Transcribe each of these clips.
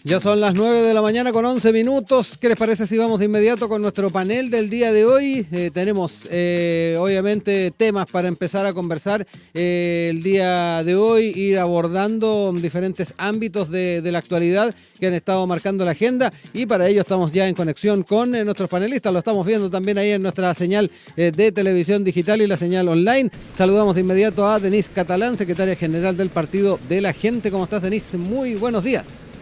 Ya son las 9 de la mañana con 11 minutos. ¿Qué les parece si vamos de inmediato con nuestro panel del día de hoy? Tenemos obviamente temas para empezar a conversar el día de hoy, ir abordando diferentes ámbitos de la actualidad que han estado marcando la agenda, y para ello estamos ya en conexión con nuestros panelistas. Lo estamos viendo también ahí en nuestra señal de televisión digital y la señal online. Saludamos de inmediato a Denise Catalán, secretaria general del Partido de la Gente. ¿Cómo estás, Denise? Muy buenos días.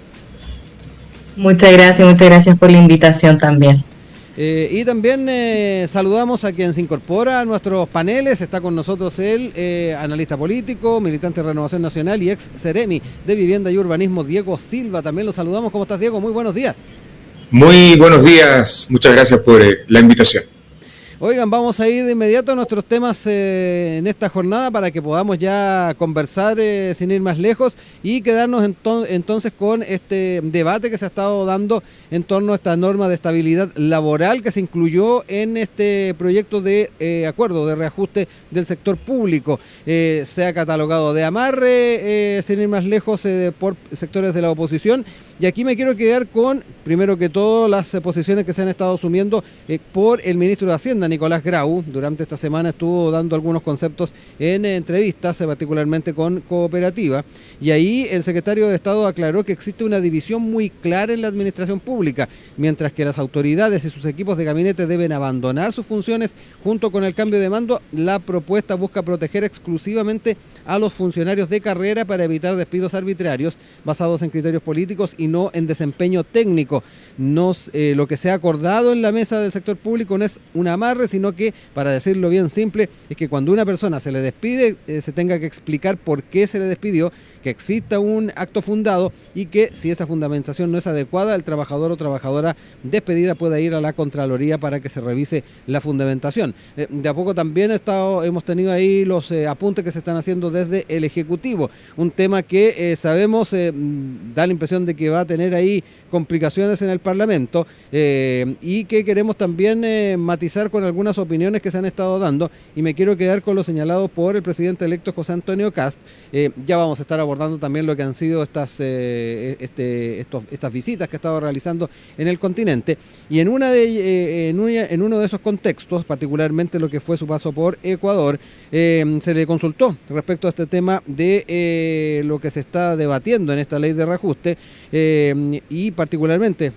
Muchas gracias por la invitación también. Y también saludamos a quien se incorpora a nuestros paneles. Está con nosotros el analista político, militante de Renovación Nacional y ex Ceremi de Vivienda y Urbanismo, Diego Silva. También lo saludamos. ¿Cómo estás, Diego? Muy buenos días. Muy buenos días. Muchas gracias por la invitación. Oigan, vamos a ir de inmediato a nuestros temas en esta jornada para que podamos ya conversar sin ir más lejos y quedarnos entonces con este debate que se ha estado dando en torno a esta norma de estabilidad laboral que se incluyó en este proyecto de acuerdo de reajuste del sector público. Se ha catalogado de amarre, sin ir más lejos, por sectores de la oposición. Y aquí me quiero quedar con, primero que todo, las posiciones que se han estado asumiendo por el ministro de Hacienda, Nicolás Grau. Durante esta semana estuvo dando algunos conceptos en entrevistas, particularmente con Cooperativa. Y ahí el secretario de Estado aclaró que existe una división muy clara en la administración pública, mientras que las autoridades y sus equipos de gabinete deben abandonar sus funciones junto con el cambio de mando. La propuesta busca proteger exclusivamente a los funcionarios de carrera para evitar despidos arbitrarios basados en criterios políticos y no en desempeño técnico. Lo que se ha acordado en la mesa del sector público no es un amarre, sino que, para decirlo bien simple, es que cuando una persona se le despide, se tenga que explicar por qué se le despidió, que exista un acto fundado y que, si esa fundamentación no es adecuada, el trabajador o trabajadora despedida pueda ir a la Contraloría para que se revise la fundamentación. De a poco también hemos tenido ahí los apuntes que se están haciendo desde el Ejecutivo, un tema que sabemos da la impresión de que va a tener ahí complicaciones en el Parlamento, y que queremos también matizar con algunas opiniones que se han estado dando, y me quiero quedar con lo señalado por el presidente electo José Antonio Kast. Ya vamos a estar abordando también lo que han sido estas visitas que ha estado realizando en el continente, y en uno de esos contextos, particularmente lo que fue su paso por Ecuador, se le consultó respecto a este tema de lo que se está debatiendo en esta ley de reajuste, y particularmente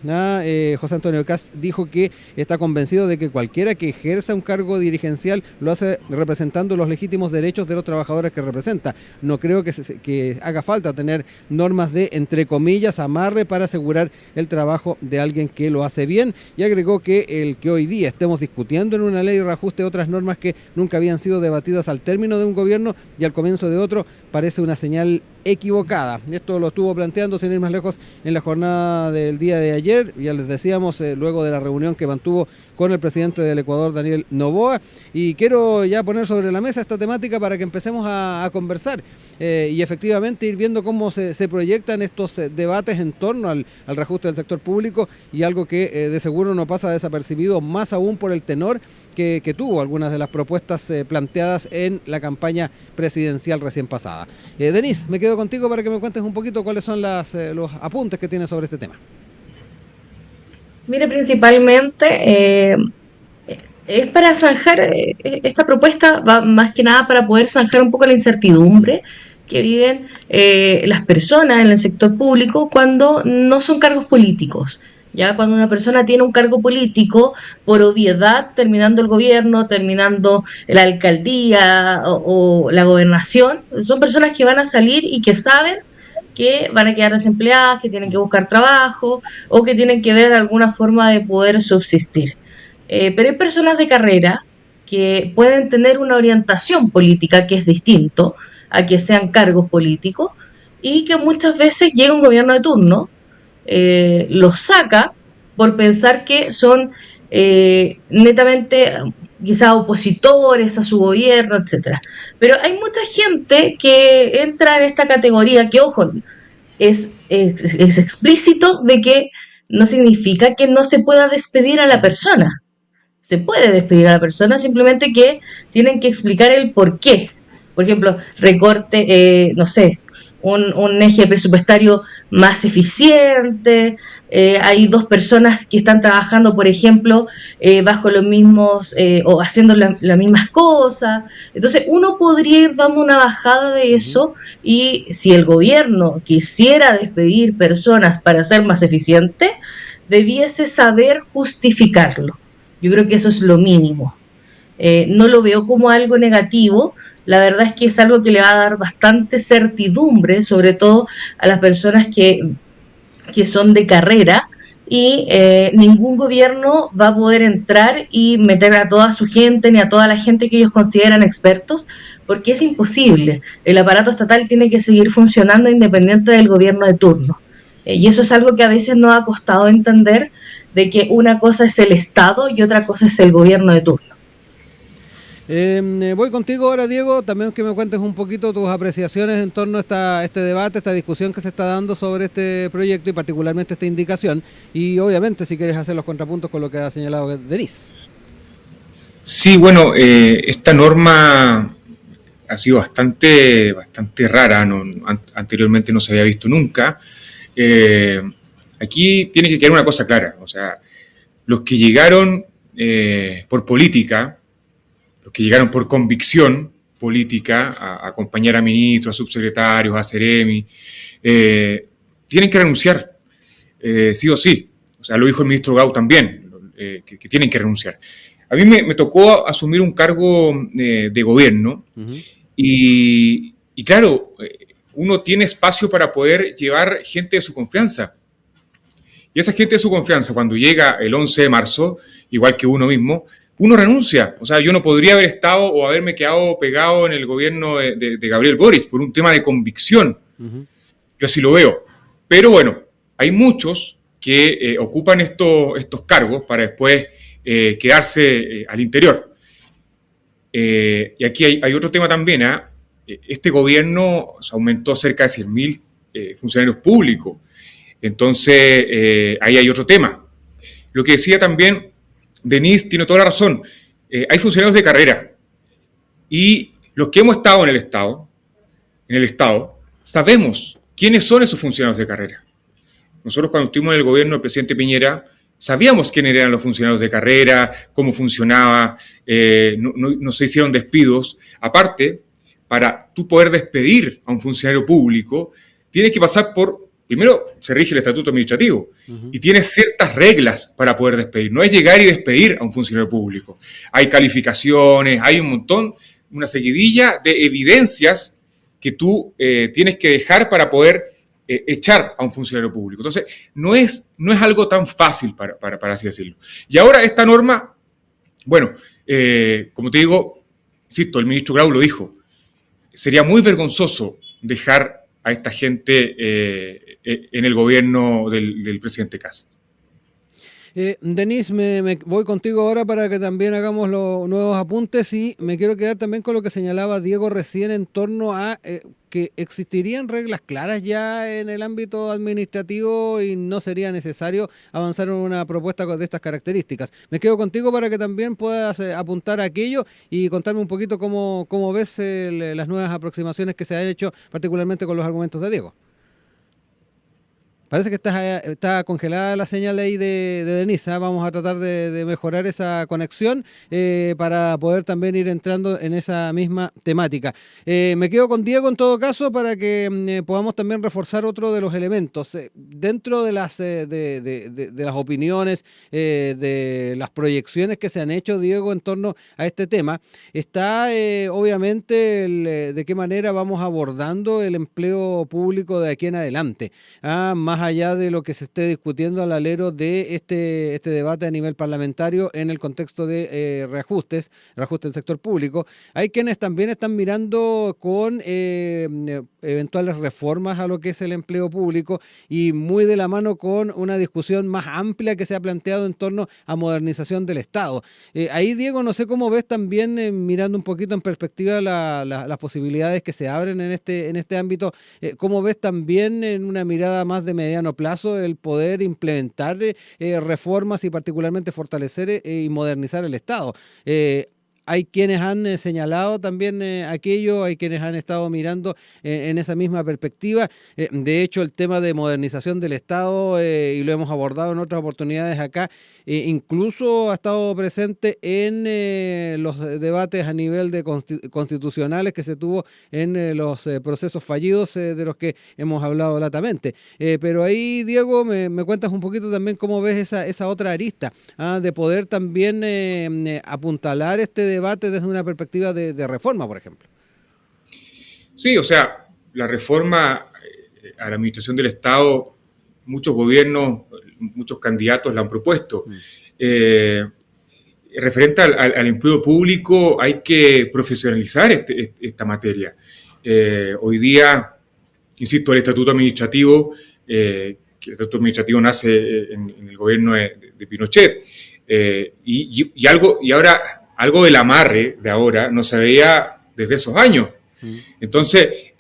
José Antonio Kast dijo que está convencido de que cualquiera que ejerza un cargo dirigencial lo hace representando los legítimos derechos de los trabajadores que representa. No creo que haga falta tener normas de, entre comillas, amarre para asegurar el trabajo de alguien que lo hace bien, y agregó que el que hoy día estemos discutiendo en una ley de reajuste otras normas que nunca habían sido debatidas al término de un gobierno y al comienzo de otro parece una señal equivocada. Esto lo estuvo planteando, sin ir más lejos, en la jornada del día de ayer. Ya les decíamos, luego de la reunión que mantuvo con el presidente del Ecuador, Daniel Noboa, y quiero ya poner sobre la mesa esta temática para que empecemos a conversar y efectivamente ir viendo cómo se proyectan estos debates en torno al reajuste del sector público, y algo que de seguro no pasa desapercibido, más aún por el tenor que tuvo algunas de las propuestas planteadas en la campaña presidencial recién pasada. Denise, me quedo contigo para que me cuentes un poquito cuáles son los apuntes que tienes sobre este tema. Mire, principalmente es para zanjar, esta propuesta va más que nada para poder zanjar un poco la incertidumbre que viven las personas en el sector público cuando no son cargos políticos. Ya cuando una persona tiene un cargo político, por obviedad, terminando el gobierno, terminando la alcaldía o la gobernación, son personas que van a salir y que saben que van a quedar desempleadas, que tienen que buscar trabajo o que tienen que ver alguna forma de poder subsistir. Pero hay personas de carrera que pueden tener una orientación política que es distinto a que sean cargos políticos, y que muchas veces llega un gobierno de turno, los saca por pensar que son netamente quizás opositores a su gobierno, etcétera. Pero hay mucha gente que entra en esta categoría que, ojo, es explícito de que no significa que no se pueda despedir a la persona. Se puede despedir a la persona, simplemente que tienen que explicar el por qué. Por ejemplo, recorte, no sé, un eje presupuestario más eficiente. Hay dos personas que están trabajando, por ejemplo, bajo los mismos o haciendo las mismas cosas. Entonces, uno podría ir dando una bajada de eso y si el gobierno quisiera despedir personas para ser más eficiente, debiese saber justificarlo. Yo creo que eso es lo mínimo. No lo veo como algo negativo, la verdad es que es algo que le va a dar bastante certidumbre, sobre todo a las personas que son de carrera, y ningún gobierno va a poder entrar y meter a toda su gente ni a toda la gente que ellos consideran expertos, porque es imposible. El aparato estatal tiene que seguir funcionando independiente del gobierno de turno. Y eso es algo que a veces nos ha costado entender, de que una cosa es el Estado y otra cosa es el gobierno de turno. Voy contigo ahora, Diego, también que me cuentes un poquito tus apreciaciones en torno a este debate, esta discusión que se está dando sobre este proyecto y particularmente esta indicación. Y obviamente si quieres hacer los contrapuntos con lo que ha señalado Denise. Sí, bueno, esta norma ha sido bastante rara, anteriormente no se había visto nunca. Aquí tiene que quedar una cosa clara, o sea, los que llegaron por política, los que llegaron por convicción política a acompañar a ministros, a subsecretarios, a Seremi, tienen que renunciar, sí o sí. O sea, lo dijo el ministro Grau también, que tienen que renunciar. A mí me tocó asumir un cargo de gobierno y claro, uno tiene espacio para poder llevar gente de su confianza. Y esa gente de su confianza, cuando llega el 11 de marzo, igual que uno mismo, uno renuncia. O sea, yo no podría haber estado o haberme quedado pegado en el gobierno de Gabriel Boric por un tema de convicción. Yo así lo veo. Pero bueno, hay muchos que ocupan estos cargos para después quedarse al interior. Y aquí hay otro tema también. Este gobierno aumentó cerca de 100.000 funcionarios públicos. Entonces, ahí hay otro tema. Lo que decía también Denise tiene toda la razón. Hay funcionarios de carrera y los que hemos estado en el Estado, sabemos quiénes son esos funcionarios de carrera. Nosotros cuando estuvimos en el gobierno del presidente Piñera, sabíamos quiénes eran los funcionarios de carrera, cómo funcionaba, no se hicieron despidos. Aparte, para tú poder despedir a un funcionario público, tienes que pasar por... Primero, se rige el estatuto administrativo y tiene ciertas reglas para poder despedir. No es llegar y despedir a un funcionario público. Hay calificaciones, hay un montón, una seguidilla de evidencias que tú tienes que dejar para poder echar a un funcionario público. Entonces, no es algo tan fácil, para así decirlo. Y ahora esta norma, bueno, como te digo, insisto, el ministro Grau lo dijo, sería muy vergonzoso dejar a esta gente en el gobierno del presidente Kast. Denise, me voy contigo ahora para que también hagamos los nuevos apuntes y me quiero quedar también con lo que señalaba Diego recién en torno a que existirían reglas claras ya en el ámbito administrativo y no sería necesario avanzar en una propuesta de estas características. Me quedo contigo para que también puedas apuntar a aquello y contarme un poquito cómo ves las nuevas aproximaciones que se han hecho, particularmente con los argumentos de Diego. Parece que está congelada la señal ahí de Denise. Vamos a tratar de mejorar esa conexión para poder también ir entrando en esa misma temática. Me quedo con Diego en todo caso para que podamos también reforzar otro de los elementos. Dentro de las opiniones, de las proyecciones que se han hecho, Diego, en torno a este tema, está obviamente de qué manera vamos abordando el empleo público de aquí en adelante. Más allá de lo que se esté discutiendo al alero de este debate a nivel parlamentario en el contexto de reajuste del sector público, hay quienes también están mirando con eventuales reformas a lo que es el empleo público y muy de la mano con una discusión más amplia que se ha planteado en torno a modernización del Estado. Ahí, Diego, no sé cómo ves también, mirando un poquito en perspectiva las posibilidades que se abren en este ámbito, cómo ves también en una mirada más de mediano plazo el poder implementar reformas y particularmente fortalecer y modernizar el Estado. hay quienes han señalado también aquello, hay quienes han estado mirando en esa misma perspectiva. De hecho, el tema de modernización del Estado, y lo hemos abordado en otras oportunidades acá, incluso ha estado presente en los debates a nivel de constitucionales que se tuvo en los procesos fallidos de los que hemos hablado latamente. Pero ahí, Diego, me cuentas un poquito también cómo ves esa otra arista, de poder también apuntalar este debate desde una perspectiva de reforma, por ejemplo. Sí, o sea, la reforma a la administración del Estado, muchos gobiernos, muchos candidatos la han propuesto. Referente al empleo público, hay que profesionalizar esta materia. Hoy día, insisto, el estatuto administrativo, que el estatuto administrativo nace en el gobierno de Pinochet, y ahora algo del amarre de ahora no se veía desde esos años. Entonces,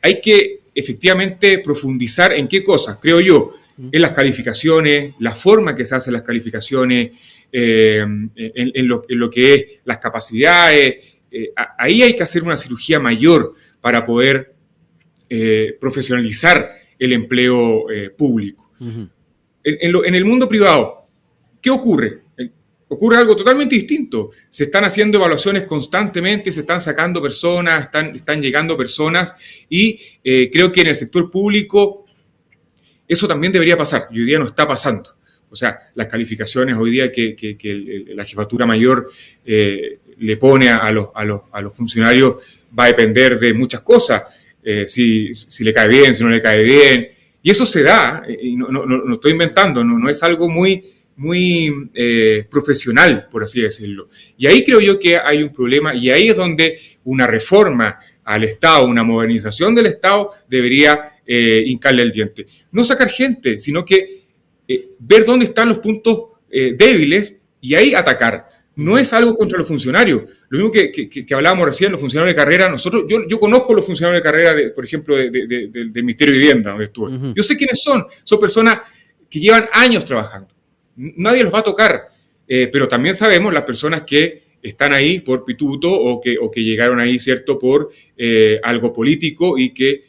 hay que efectivamente profundizar en qué cosas, creo yo, en las calificaciones, la forma que se hacen las calificaciones, en lo que es las capacidades. Ahí hay que hacer una cirugía mayor para poder profesionalizar el empleo público. Uh-huh. En el mundo privado, ¿qué ocurre? Ocurre algo totalmente distinto. Se están haciendo evaluaciones constantemente, se están sacando personas, están llegando personas, y creo que en el sector público eso también debería pasar, y hoy día no está pasando. O sea, las calificaciones hoy día que la jefatura mayor le pone a los funcionarios va a depender de muchas cosas, si le cae bien, si no le cae bien, y eso se da, y no estoy inventando, no es algo muy profesional, por así decirlo. Y ahí creo yo que hay un problema, y ahí es donde una reforma al Estado, una modernización del Estado debería hincarle el diente. No sacar gente, sino que ver dónde están los puntos débiles y ahí atacar. No es algo contra los funcionarios. Lo mismo que hablábamos recién, los funcionarios de carrera. Yo conozco los funcionarios de carrera, por ejemplo, del Ministerio de Vivienda, donde estuve. Uh-huh. Yo sé quiénes son. Son personas que llevan años trabajando. Nadie los va a tocar. Pero también sabemos las personas que están ahí por pituto o que llegaron ahí, ¿cierto?, por algo político y que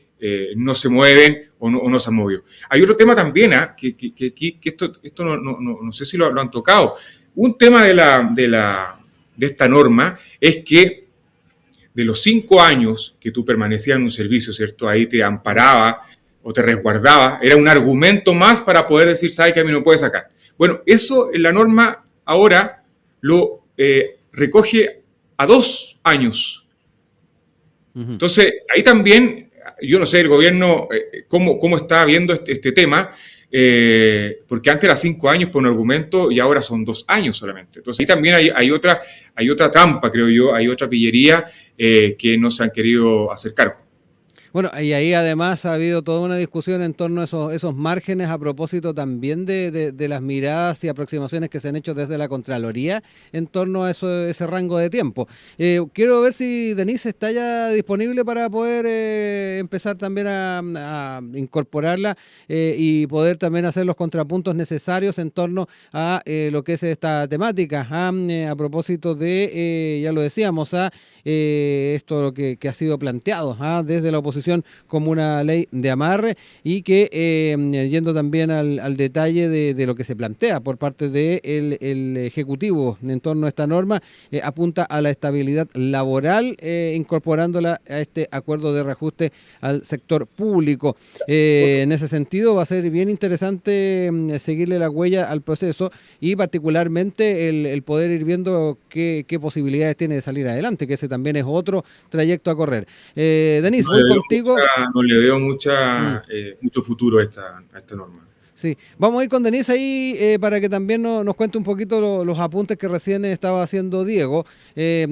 no se mueven o no se han movido. Hay otro tema también, que esto no sé si lo han tocado. Un tema de esta norma es que de los 5 años que tú permanecías en un servicio, ¿cierto?, ahí te amparaba o te resguardaba, era un argumento más para poder decir, ¿sabes que a mí no puede sacar? Bueno, eso en la norma ahora lo recoge a 2 años. Uh-huh. Entonces, ahí también, yo no sé, el gobierno, cómo está viendo este tema, porque antes era 5 años por un argumento y ahora son 2 años solamente. Entonces, ahí también hay otra trampa, creo yo, hay otra pillería que no se han querido hacer cargo. Bueno, y ahí además ha habido toda una discusión en torno a esos márgenes a propósito también de las miradas y aproximaciones que se han hecho desde la Contraloría en torno a ese rango de tiempo. Quiero ver si Denise está ya disponible para poder empezar también a incorporarla y poder también hacer los contrapuntos necesarios en torno a lo que es esta temática, a propósito de, ya lo decíamos, esto lo que ha sido planteado desde la oposición como una ley de amarre, y que yendo también al detalle de lo que se plantea por parte del Ejecutivo en torno a esta norma, apunta a la estabilidad laboral, incorporándola a este acuerdo de reajuste al sector público. En ese sentido va a ser bien interesante seguirle la huella al proceso, y particularmente el poder ir viendo qué posibilidades tiene de salir adelante, que ese también es otro trayecto a correr. Denise, voy contigo. No le veo mucho futuro a esta norma. Sí, vamos a ir con Denise ahí para que también nos cuente un poquito los apuntes que recién estaba haciendo Diego.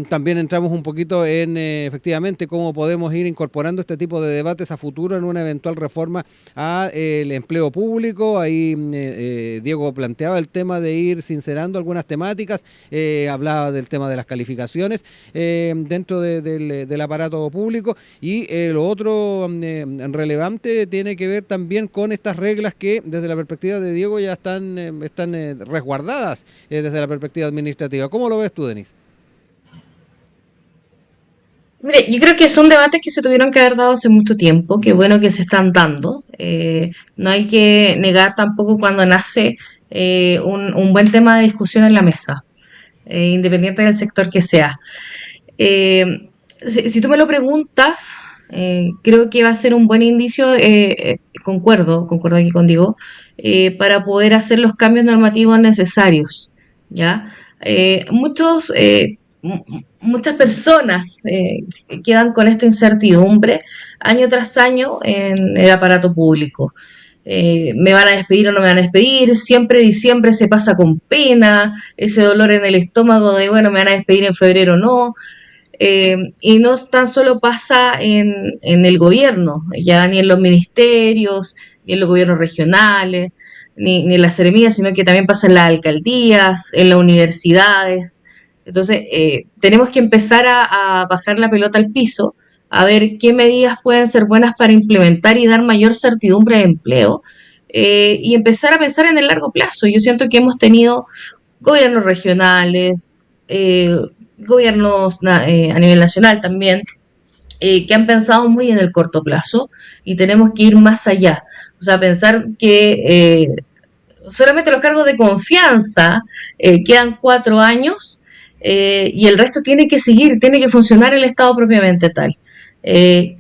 También entramos un poquito en efectivamente cómo podemos ir incorporando este tipo de debates a futuro en una eventual reforma al empleo público. Ahí Diego planteaba el tema de ir sincerando algunas temáticas, hablaba del tema de las calificaciones dentro del aparato público, y lo otro relevante tiene que ver también con estas reglas que desde la perspectiva de Diego ya están resguardadas desde la perspectiva administrativa. ¿Cómo lo ves tú, Denise? Mire, yo creo que son debates que se tuvieron que haber dado hace mucho tiempo, que bueno que se están dando. No hay que negar tampoco cuando nace un buen tema de discusión en la mesa, independiente del sector que sea. Eh, si tú me lo preguntas, creo que va a ser un buen indicio, concuerdo aquí contigo, para poder hacer los cambios normativos necesarios, ¿ya? Muchas personas quedan con esta incertidumbre año tras año en el aparato público. ¿Me van a despedir o no me van a despedir? Siempre diciembre se pasa con pena, ese dolor en el estómago de, bueno, me van a despedir en febrero o no. Y no tan solo pasa en el gobierno, ya ni en los ministerios, ni en los gobiernos regionales, ni en las seremías, sino que también pasa en las alcaldías, en las universidades. Entonces, tenemos que empezar a bajar la pelota al piso, a ver qué medidas pueden ser buenas para implementar y dar mayor certidumbre de empleo, y empezar a pensar en el largo plazo. Yo siento que hemos tenido gobiernos regionales, gobiernos a nivel nacional también, que han pensado muy en el corto plazo y tenemos que ir más allá. O sea, pensar que solamente los cargos de confianza quedan 4 años, y el resto tiene que seguir, tiene que funcionar el Estado propiamente tal.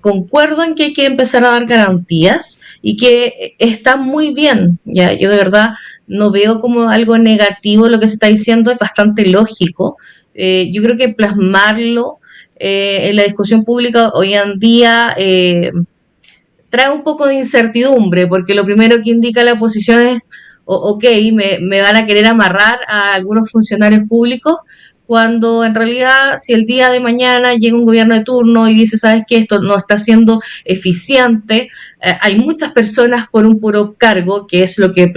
Concuerdo en que hay que empezar a dar garantías y que está muy bien, ya yo de verdad no veo como algo negativo lo que se está diciendo, es bastante lógico. Yo creo que plasmarlo en la discusión pública hoy en día trae un poco de incertidumbre, porque lo primero que indica la oposición es, ok, me van a querer amarrar a algunos funcionarios públicos, cuando en realidad si el día de mañana llega un gobierno de turno y dice, ¿sabes qué? Esto no está siendo eficiente, hay muchas personas por un puro cargo, que es lo que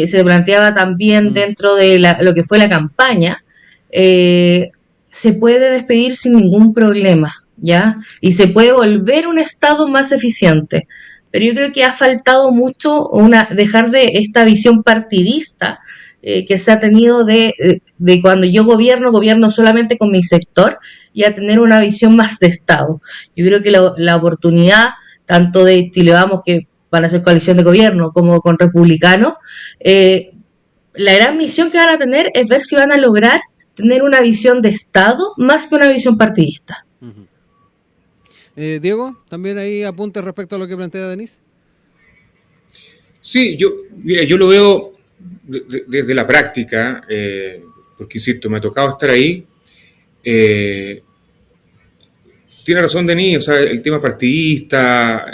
se planteaba también dentro de lo que fue la campaña, se puede despedir sin ningún problema, ¿ya? Y se puede volver un Estado más eficiente. Pero yo creo que ha faltado mucho dejar de esta visión partidista que se ha tenido de cuando yo gobierno solamente con mi sector, y a tener una visión más de Estado. Yo creo que la oportunidad, tanto de Chile Vamos, que van a ser coalición de gobierno, como con republicanos, la gran misión que van a tener es ver si van a lograr tener una visión de Estado más que una visión partidista. Uh-huh. Diego, también ahí apunte respecto a lo que plantea Denise. Sí, yo lo veo desde la práctica, porque insisto, me ha tocado estar ahí. Tiene razón Denise, o sea, el tema partidista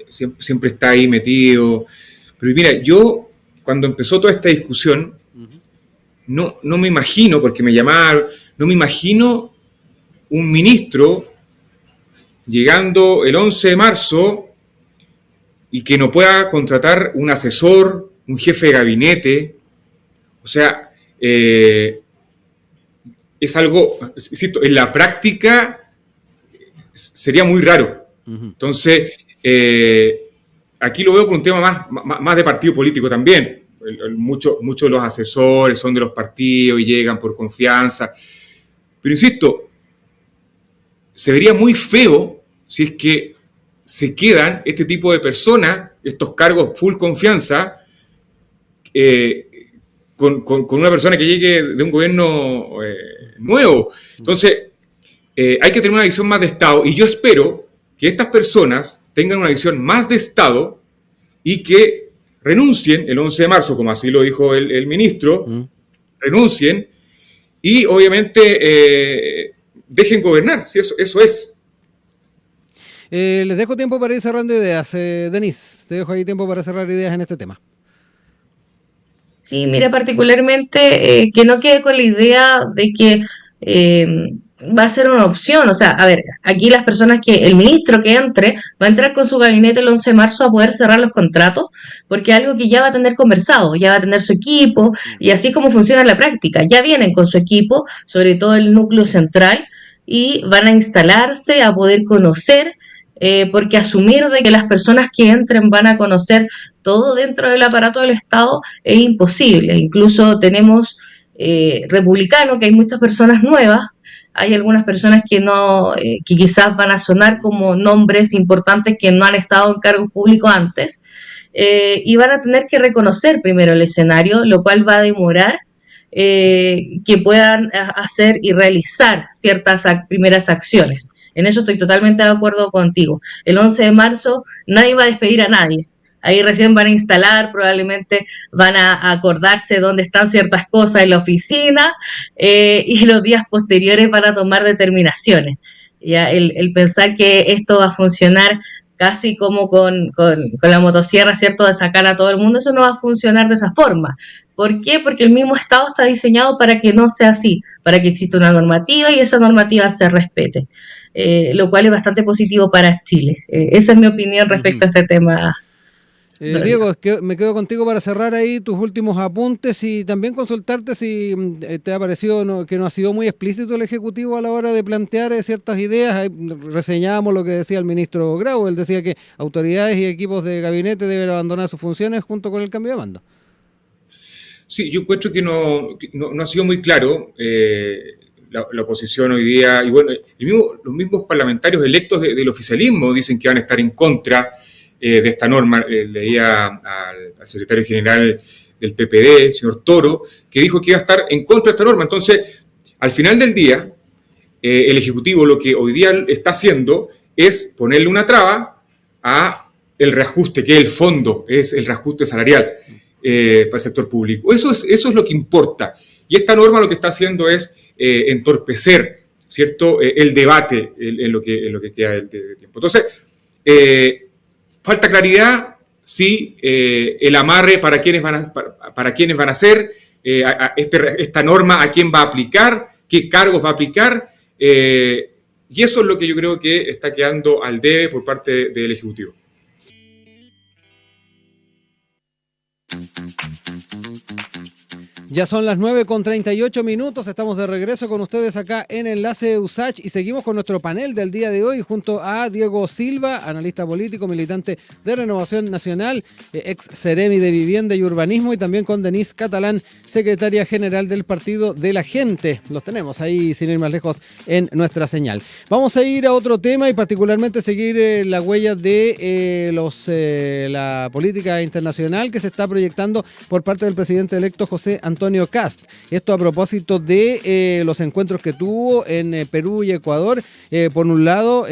siempre está ahí metido. Pero mira, yo cuando empezó toda esta discusión, no me imagino, porque me llamaron, no me imagino un ministro llegando el 11 de marzo y que no pueda contratar un asesor, un jefe de gabinete. O sea, es algo, insisto, en la práctica sería muy raro. Entonces, aquí lo veo por un tema más de partido político también. Muchos de los asesores son de los partidos y llegan por confianza. Pero insisto, se vería muy feo si es que se quedan este tipo de personas, estos cargos full confianza, con una persona que llegue de un gobierno nuevo. Entonces, hay que tener una visión más de Estado, y yo espero que estas personas tengan una visión más de Estado y que renuncien el 11 de marzo, como así lo dijo el ministro, renuncien y obviamente dejen gobernar, si eso es. Les dejo tiempo para ir cerrando ideas. Denise, te dejo ahí tiempo para cerrar ideas en este tema. Sí, mira, particularmente que no quede con la idea de que va a ser una opción. O sea, a ver, aquí las personas el ministro que entre, va a entrar con su gabinete el 11 de marzo a poder cerrar los contratos, porque es algo que ya va a tener conversado, ya va a tener su equipo, y así como funciona en la práctica. Ya vienen con su equipo, sobre todo el núcleo central, y van a instalarse, a poder conocer, porque asumir de que las personas que entren van a conocer todo dentro del aparato del Estado es imposible. Incluso tenemos republicanos, que hay muchas personas nuevas, hay algunas personas que no, que quizás van a sonar como nombres importantes que no han estado en cargos públicos antes, y van a tener que reconocer primero el escenario, lo cual va a demorar que puedan hacer y realizar ciertas primeras acciones. En eso estoy totalmente de acuerdo contigo. El 11 de marzo nadie va a despedir a nadie. Ahí recién van a instalar, probablemente van a acordarse dónde están ciertas cosas en la oficina, y los días posteriores van a tomar determinaciones. Ya el pensar que esto va a funcionar casi como con la motosierra, ¿cierto?, de sacar a todo el mundo, eso no va a funcionar de esa forma. ¿Por qué? Porque el mismo Estado está diseñado para que no sea así, para que exista una normativa y esa normativa se respete, lo cual es bastante positivo para Chile. Esa es mi opinión respecto a este tema. Diego, me quedo contigo para cerrar ahí tus últimos apuntes y también consultarte si te ha parecido que no ha sido muy explícito el Ejecutivo a la hora de plantear ciertas ideas. Ahí reseñábamos lo que decía el ministro Grau. Él decía que autoridades y equipos de gabinete deben abandonar sus funciones junto con el cambio de mando. Sí, yo encuentro que no ha sido muy claro la oposición hoy día. Y bueno, los mismos parlamentarios electos del oficialismo dicen que van a estar en contra de esta norma. Leía al secretario general del PPD, el señor Toro, que dijo que iba a estar en contra de esta norma. Entonces, al final del día, el Ejecutivo lo que hoy día está haciendo es ponerle una traba a el reajuste, que es el fondo, es el reajuste salarial para el sector público. Eso es lo que importa. Y esta norma lo que está haciendo es entorpecer, ¿cierto?, el debate en lo que queda de tiempo. Entonces, falta claridad, sí, el amarre para quiénes van a ser, esta norma a quién va a aplicar, qué cargos va a aplicar, y eso es lo que yo creo que está quedando al debe por parte del Ejecutivo. Ya son las 9:38, estamos de regreso con ustedes acá en Enlace USACH y seguimos con nuestro panel del día de hoy junto a Diego Silva, analista político, militante de Renovación Nacional, ex Seremi de Vivienda y Urbanismo, y también con Denise Catalán, secretaria general del Partido de la Gente. Los tenemos ahí sin ir más lejos en nuestra señal. Vamos a ir a otro tema y particularmente seguir la huella de la política internacional que se está proyectando por parte del presidente electo José Antonio Kast. Esto a propósito de los encuentros que tuvo en Perú y Ecuador, por un lado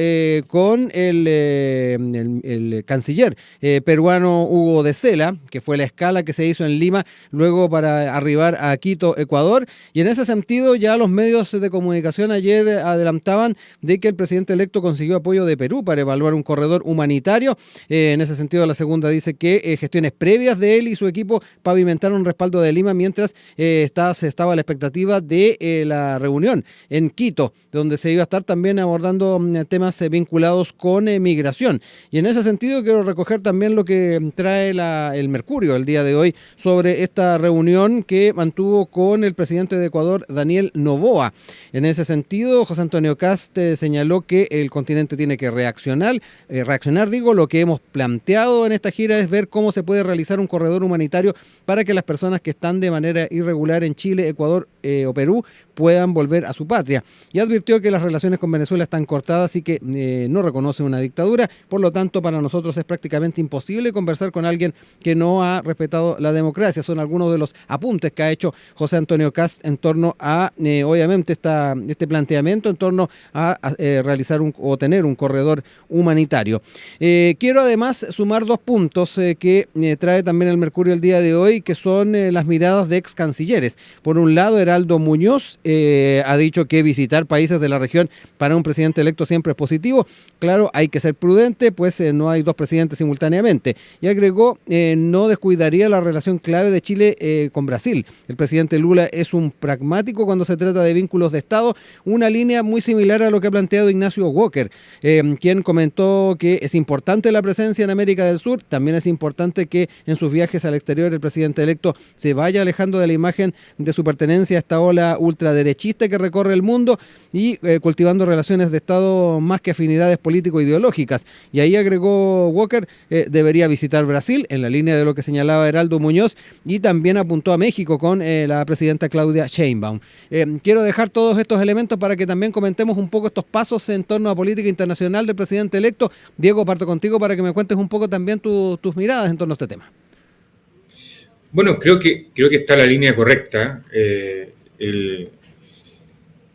con el canciller peruano Hugo de Sela, que fue la escala que se hizo en Lima luego para arribar a Quito, Ecuador, y en ese sentido ya los medios de comunicación ayer adelantaban de que el presidente electo consiguió apoyo de Perú para evaluar un corredor humanitario. En ese sentido la segunda dice que gestiones previas de él y su equipo pavimentaron un respaldo de Lima, mientras estaba la expectativa de la reunión en Quito, donde se iba a estar también abordando temas vinculados con migración. Y en ese sentido quiero recoger también lo que trae el Mercurio el día de hoy sobre esta reunión que mantuvo con el presidente de Ecuador, Daniel Noboa. En ese sentido, José Antonio Kast señaló que el continente tiene que reaccionar. Lo que hemos planteado en esta gira es ver cómo se puede realizar un corredor humanitario para que las personas que están de manera irregular en Chile, Ecuador o Perú puedan volver a su patria. Y advirtió que las relaciones con Venezuela están cortadas y que no reconoce una dictadura. Por lo tanto, para nosotros es prácticamente imposible conversar con alguien que no ha respetado la democracia. Son algunos de los apuntes que ha hecho José Antonio Kast en torno a, obviamente, este planteamiento en torno a realizar o tener un corredor humanitario. Quiero además sumar dos puntos que trae también el Mercurio el día de hoy, que son las miradas de ex cancilleres. Por un lado, Heraldo Muñoz ha dicho que visitar países de la región para un presidente electo siempre es positivo. Claro, hay que ser prudente, pues no hay dos presidentes simultáneamente. Y agregó, no descuidaría la relación clave de Chile con Brasil. El presidente Lula es un pragmático cuando se trata de vínculos de Estado, una línea muy similar a lo que ha planteado Ignacio Walker, quien comentó que es importante la presencia en América del Sur, también es importante que en sus viajes al exterior el presidente electo se vaya alejando de la imagen de su pertenencia esta ola ultraderechista que recorre el mundo y cultivando relaciones de Estado más que afinidades político-ideológicas. Y ahí agregó Walker, debería visitar Brasil, en la línea de lo que señalaba Heraldo Muñoz, y también apuntó a México con la presidenta Claudia Sheinbaum. Quiero dejar todos estos elementos para que también comentemos un poco estos pasos en torno a política internacional del presidente electo. Diego, parto contigo para que me cuentes un poco también tus miradas en torno a este tema. Bueno, creo que está la línea correcta. El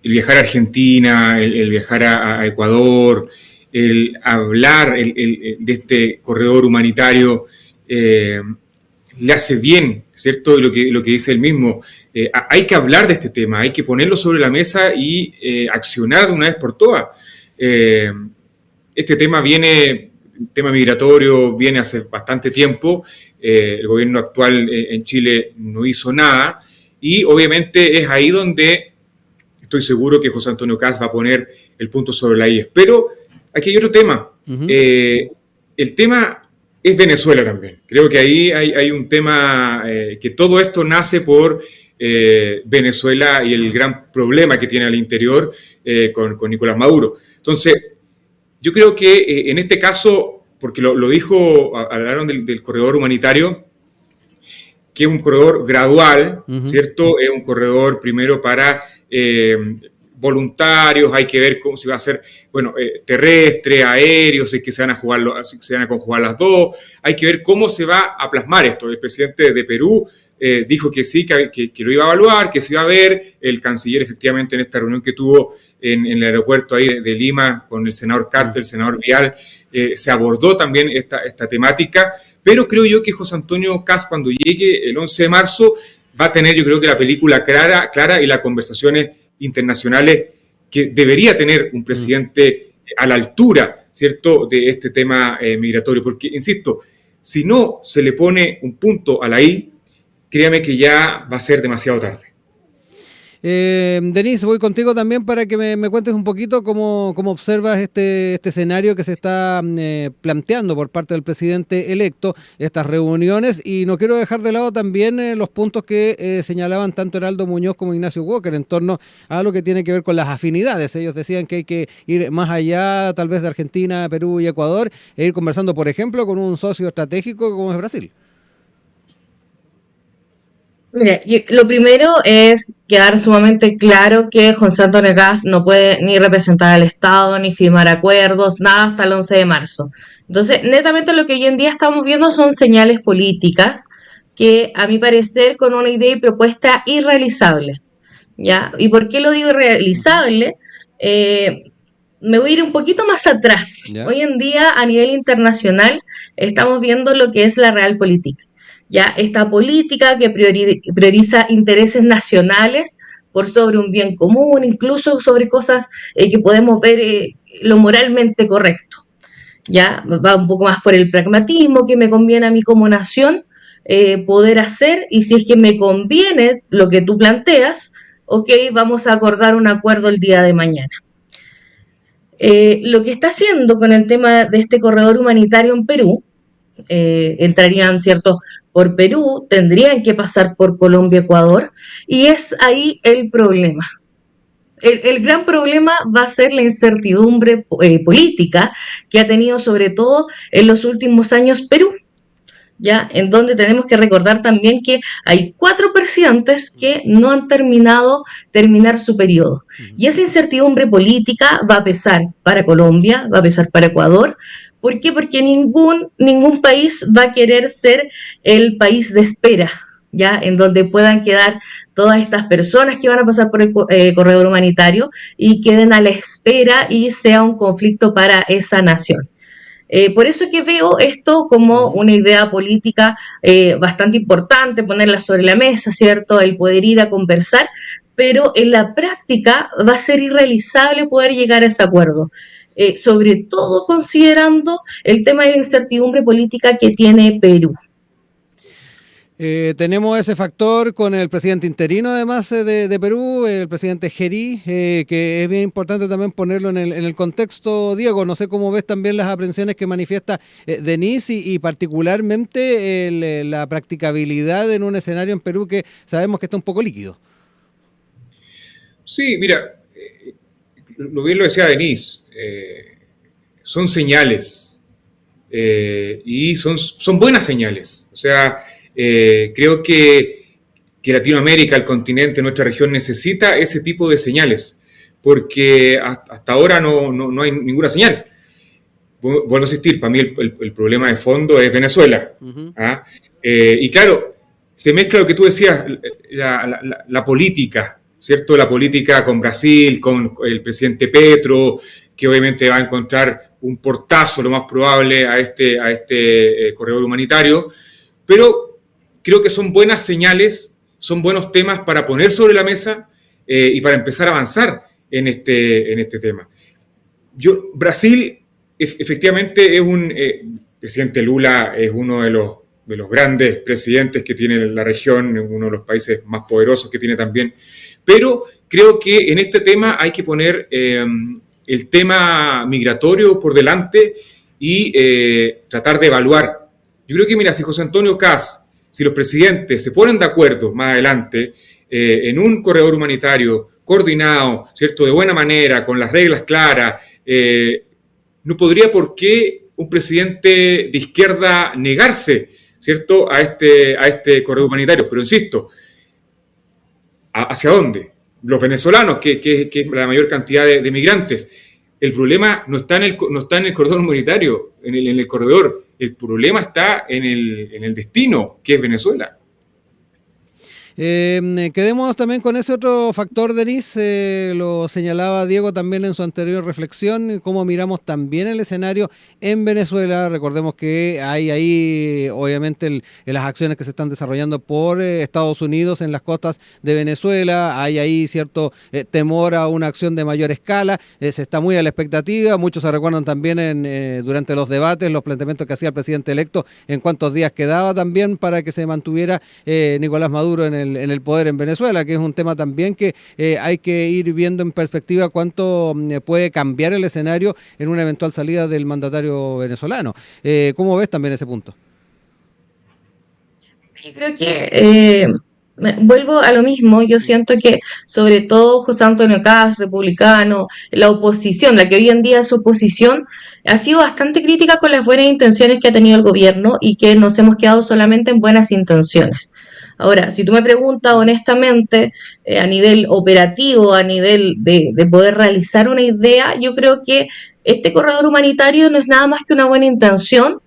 viajar a Argentina, el viajar a Ecuador, el hablar de este corredor humanitario le hace bien, ¿cierto? Lo que dice él mismo. Hay que hablar de este tema, hay que ponerlo sobre la mesa y accionar de una vez por todas. Este tema migratorio viene hace bastante tiempo. El gobierno actual en Chile no hizo nada y obviamente es ahí donde estoy seguro que José Antonio Kast va a poner el punto sobre la I. Pero aquí hay otro tema. Uh-huh. El tema es Venezuela también. Creo que ahí hay un tema que todo esto nace por Venezuela y el gran problema que tiene al interior con Nicolás Maduro. Entonces, yo creo que en este caso, porque lo dijo, hablaron del corredor humanitario, que es un corredor gradual, uh-huh. ¿Cierto? Es un corredor primero para voluntarios, hay que ver cómo se va a hacer, bueno, terrestre, aéreo, si es que se van a conjugar las dos, hay que ver cómo se va a plasmar esto. El presidente de Perú dijo que sí, que lo iba a evaluar, que se iba a ver. El canciller, efectivamente, en esta reunión que tuvo en el aeropuerto ahí de Lima con el senador Carter, el senador Vial, se abordó también esta temática, pero creo yo que José Antonio Kast, cuando llegue el 11 de marzo, va a tener, yo creo que la película clara y las conversaciones internacionales que debería tener un presidente a la altura, ¿cierto?, de este tema migratorio, porque, insisto, si no se le pone un punto a la I, créame que ya va a ser demasiado tarde. Denise, voy contigo también para que me cuentes un poquito cómo observas este escenario que se está planteando por parte del presidente electo, estas reuniones, y no quiero dejar de lado también los puntos que señalaban tanto Heraldo Muñoz como Ignacio Walker en torno a lo que tiene que ver con las afinidades. Ellos decían que hay que ir más allá, tal vez de Argentina, Perú y Ecuador, e ir conversando, por ejemplo, con un socio estratégico como es Brasil. Mira, lo primero es quedar sumamente claro que José Antonio Kast no puede ni representar al Estado, ni firmar acuerdos, nada hasta el 11 de marzo. Entonces, netamente lo que hoy en día estamos viendo son señales políticas que, a mi parecer, con una idea y propuesta irrealizable, ¿ya? ¿Y por qué lo digo irrealizable? Me voy a ir un poquito más atrás. ¿Ya? Hoy en día, a nivel internacional, estamos viendo lo que es la realpolitik. Ya esta política que prioriza intereses nacionales por sobre un bien común, incluso sobre cosas que podemos ver lo moralmente correcto. Ya va un poco más por el pragmatismo que me conviene a mí como nación poder hacer, y si es que me conviene lo que tú planteas, ok, vamos a acordar un acuerdo el día de mañana. Lo que está haciendo con el tema de este corredor humanitario en Perú, entrarían, ¿cierto?, por Perú, tendrían que pasar por Colombia, Ecuador, y es ahí el problema. El gran problema va a ser la incertidumbre política que ha tenido sobre todo en los últimos años Perú, ¿ya? En donde tenemos que recordar también que hay 4 presidentes que no han terminar su periodo. Y esa incertidumbre política va a pesar para Colombia, va a pesar para Ecuador. ¿Por qué? Porque ningún país va a querer ser el país de espera, ¿ya? En donde puedan quedar todas estas personas que van a pasar por el corredor humanitario y queden a la espera y sea un conflicto para esa nación. Por eso que veo esto como una idea política bastante importante, ponerla sobre la mesa, ¿cierto? El poder ir a conversar, pero en la práctica va a ser irrealizable poder llegar a ese acuerdo. Sobre todo considerando el tema de la incertidumbre política que tiene Perú. Tenemos ese factor con el presidente interino, además de Perú, el presidente Gerí, que es bien importante también ponerlo en el contexto. Diego, no sé cómo ves también las aprensiones que manifiesta Denise y particularmente la practicabilidad en un escenario en Perú que sabemos que está un poco líquido. Sí, mira, lo bien lo decía Denise, son señales y son buenas señales. O sea, creo que Latinoamérica, el continente, nuestra región necesita ese tipo de señales, porque hasta ahora no hay ninguna señal. Vuelvo a insistir, para mí el problema de fondo es Venezuela. Uh-huh. ¿Ah? Y claro, se mezcla lo que tú decías, la política, ¿cierto? La política con Brasil, con el presidente Petro, que obviamente va a encontrar un portazo, lo más probable, a este corredor humanitario, pero creo que son buenas señales, son buenos temas para poner sobre la mesa y para empezar a avanzar en este tema. Brasil efectivamente es presidente Lula es uno de los grandes presidentes que tiene la región, uno de los países más poderosos que tiene también, pero creo que en este tema hay que poner el tema migratorio por delante y tratar de evaluar. Yo creo que, mira, si José Antonio Kast, si los presidentes se ponen de acuerdo más adelante en un corredor humanitario coordinado, ¿cierto?, de buena manera, con las reglas claras, no podría por qué un presidente de izquierda negarse, ¿cierto?, a este corredor humanitario. Pero insisto, ¿hacia dónde? Los venezolanos, que es la mayor cantidad de migrantes. El problema no está en el corredor humanitario, en el corredor. El problema está en el destino, que es Venezuela. Quedemos también con ese otro factor, Denise, lo señalaba Diego también en su anterior reflexión, cómo miramos también el escenario en Venezuela. Recordemos que hay ahí obviamente las acciones que se están desarrollando por Estados Unidos en las costas de Venezuela, hay ahí cierto temor a una acción de mayor escala, se está muy a la expectativa. Muchos se recuerdan también durante los debates los planteamientos que hacía el presidente electo en cuántos días quedaba también para que se mantuviera Nicolás Maduro en el poder en Venezuela, que es un tema también que hay que ir viendo en perspectiva cuánto puede cambiar el escenario en una eventual salida del mandatario venezolano. ¿Cómo ves también ese punto? Yo creo que vuelvo a lo mismo. Yo siento que sobre todo José Antonio Kast, republicano, la oposición, la que hoy en día es oposición, ha sido bastante crítica con las buenas intenciones que ha tenido el gobierno y que nos hemos quedado solamente en buenas intenciones. Ahora, si tú me preguntas honestamente, a nivel operativo, a nivel de poder realizar una idea, yo creo que este corredor humanitario no es nada más que una buena intención.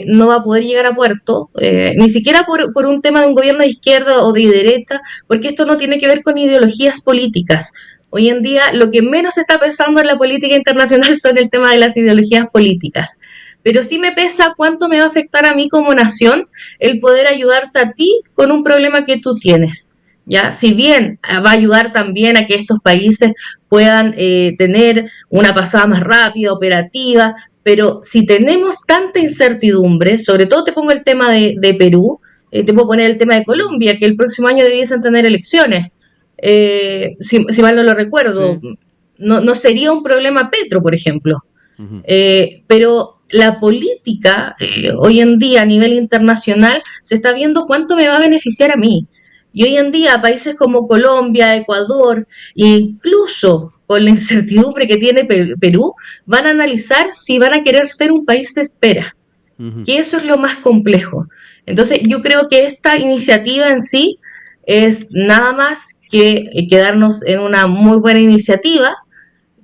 No va a poder llegar a puerto, ni siquiera por un tema de un gobierno de izquierda o de derecha, porque esto no tiene que ver con ideologías políticas. Hoy en día lo que menos se está pensando en la política internacional son el tema de las ideologías políticas. Pero sí me pesa cuánto me va a afectar a mí como nación el poder ayudarte a ti con un problema que tú tienes. ¿Ya? Si bien va a ayudar también a que estos países puedan tener una pasada más rápida, operativa, pero si tenemos tanta incertidumbre, sobre todo te pongo el tema de Perú, te puedo poner el tema de Colombia, que el próximo año debiesen tener elecciones, si mal no lo recuerdo, sí. No sería un problema Petro, por ejemplo. Uh-huh. Pero la política hoy en día a nivel internacional se está viendo cuánto me va a beneficiar a mí. Y hoy en día países como Colombia, Ecuador, incluso con la incertidumbre que tiene Perú, van a analizar si van a querer ser un país de espera. Uh-huh. Que eso es lo más complejo. Entonces yo creo que esta iniciativa en sí es nada más que quedarnos en una muy buena iniciativa,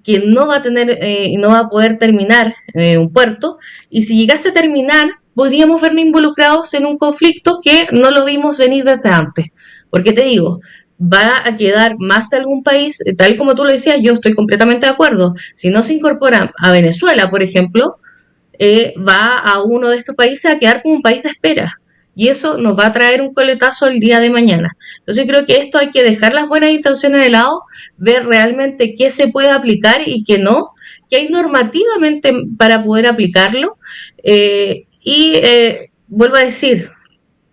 que no va a tener no va a poder terminar un puerto, y si llegase a terminar, podríamos vernos involucrados en un conflicto que no lo vimos venir desde antes. Porque te digo, va a quedar más de algún país, tal como tú lo decías, yo estoy completamente de acuerdo. Si no se incorpora a Venezuela, por ejemplo, va a uno de estos países a quedar como un país de espera. Y eso nos va a traer un coletazo el día de mañana. Entonces yo creo que esto hay que dejar las buenas intenciones de lado, ver realmente qué se puede aplicar y qué no, que hay normativamente para poder aplicarlo. Vuelvo a decir,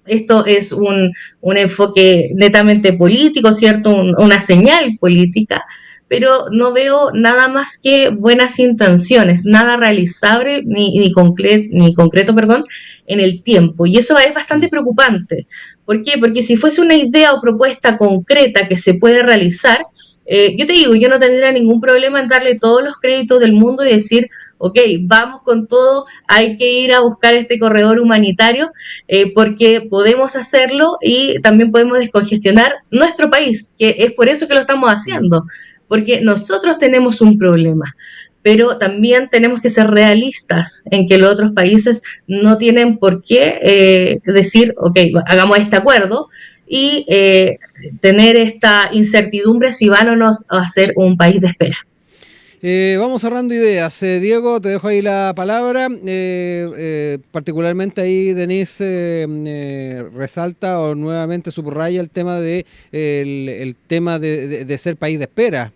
esto es un enfoque netamente político, ¿cierto? Una señal política, pero no veo nada más que buenas intenciones, nada realizable ni concreto, perdón, en el tiempo. Y eso es bastante preocupante. ¿Por qué? Porque si fuese una idea o propuesta concreta que se puede realizar, yo te digo, yo no tendría ningún problema en darle todos los créditos del mundo y decir, ok, vamos con todo, hay que ir a buscar este corredor humanitario, porque podemos hacerlo y también podemos descongestionar nuestro país, que es por eso que lo estamos haciendo, porque nosotros tenemos un problema, pero también tenemos que ser realistas en que los otros países no tienen por qué decir, ok, hagamos este acuerdo, y tener esta incertidumbre si van o no a ser un país de espera. Vamos cerrando ideas. Diego, te dejo ahí la palabra. Particularmente ahí Denise resalta o nuevamente subraya el tema de el tema de ser país de espera,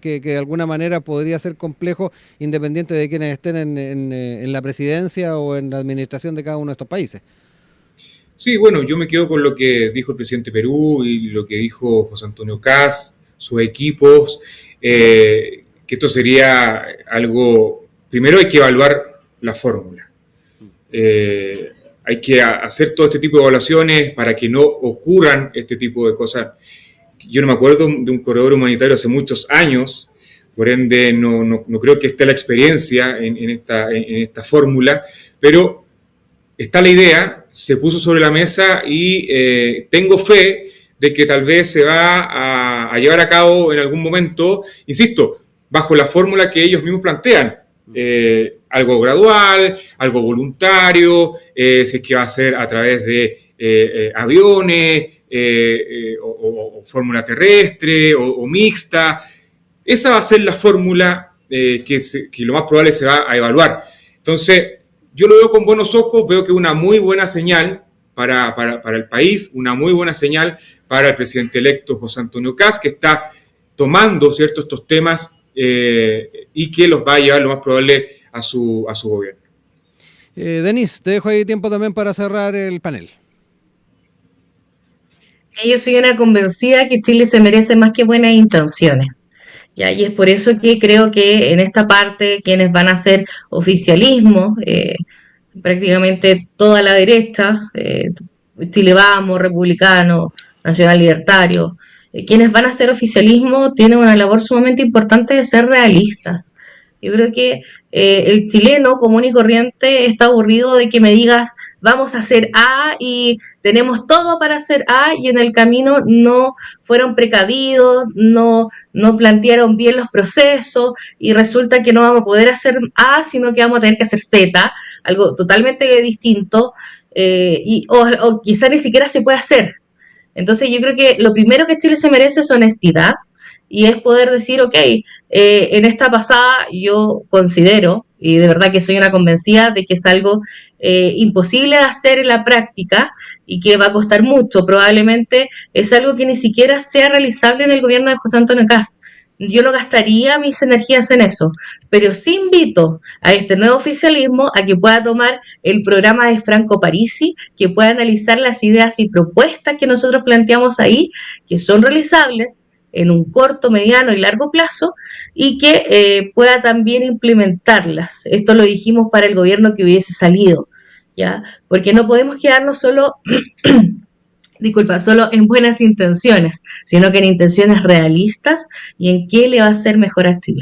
que de alguna manera podría ser complejo independiente de quienes estén en la presidencia o en la administración de cada uno de estos países. Sí, bueno, yo me quedo con lo que dijo el presidente Perú y lo que dijo José Antonio Kast, sus equipos, que esto sería algo, primero hay que evaluar la fórmula, hay que hacer todo este tipo de evaluaciones para que no ocurran este tipo de cosas. Yo no me acuerdo de un corredor humanitario hace muchos años, por ende no creo que esté la experiencia en esta fórmula, pero está la idea, se puso sobre la mesa y tengo fe de que tal vez se va a llevar a cabo en algún momento, insisto, bajo la fórmula que ellos mismos plantean, algo gradual, algo voluntario, si es que va a ser a través de aviones o fórmula terrestre o mixta. Esa va a ser la fórmula que lo más probable se va a evaluar. Entonces, yo lo veo con buenos ojos, veo que es una muy buena señal para el país, una muy buena señal para el presidente electo José Antonio Kast, que está tomando, ¿cierto?, estos temas y que los va a llevar lo más probable a su gobierno. Denise, te dejo ahí tiempo también para cerrar el panel. Yo soy una convencida que Chile se merece más que buenas intenciones. ¿Ya? Y es por eso que creo que en esta parte quienes van a hacer oficialismo, prácticamente toda la derecha, Chile Vamos, Republicano, Nacional Libertario, quienes van a hacer oficialismo tienen una labor sumamente importante de ser realistas. Yo creo que el chileno común y corriente está aburrido de que me digas vamos a hacer A y tenemos todo para hacer A y en el camino no fueron precavidos, no plantearon bien los procesos y resulta que no vamos a poder hacer A, sino que vamos a tener que hacer Z, algo totalmente distinto o quizá ni siquiera se puede hacer. Entonces yo creo que lo primero que Chile se merece es honestidad y es poder decir, ok, en esta pasada yo considero, y de verdad que soy una convencida de que es algo imposible de hacer en la práctica y que va a costar mucho, probablemente es algo que ni siquiera sea realizable en el gobierno de José Antonio Kast. Yo no gastaría mis energías en eso, pero sí invito a este nuevo oficialismo a que pueda tomar el programa de Franco Parisi, que pueda analizar las ideas y propuestas que nosotros planteamos ahí, que son realizables en un corto, mediano y largo plazo, y que pueda también implementarlas. Esto lo dijimos para el gobierno que hubiese salido, ¿ya? Porque no podemos quedarnos solo en buenas intenciones, sino que en intenciones realistas y en qué le va a hacer mejor a Chile.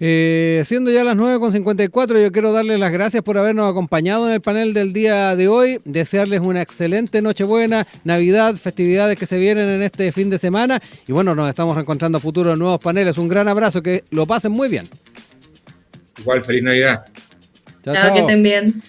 Siendo ya las 9:54, yo quiero darles las gracias por habernos acompañado en el panel del día de hoy, desearles una excelente Nochebuena, Navidad, festividades que se vienen en este fin de semana y bueno, nos estamos reencontrando a futuro en nuevos paneles. Un gran abrazo, que lo pasen muy bien. Igual, feliz Navidad. Chao, que estén bien.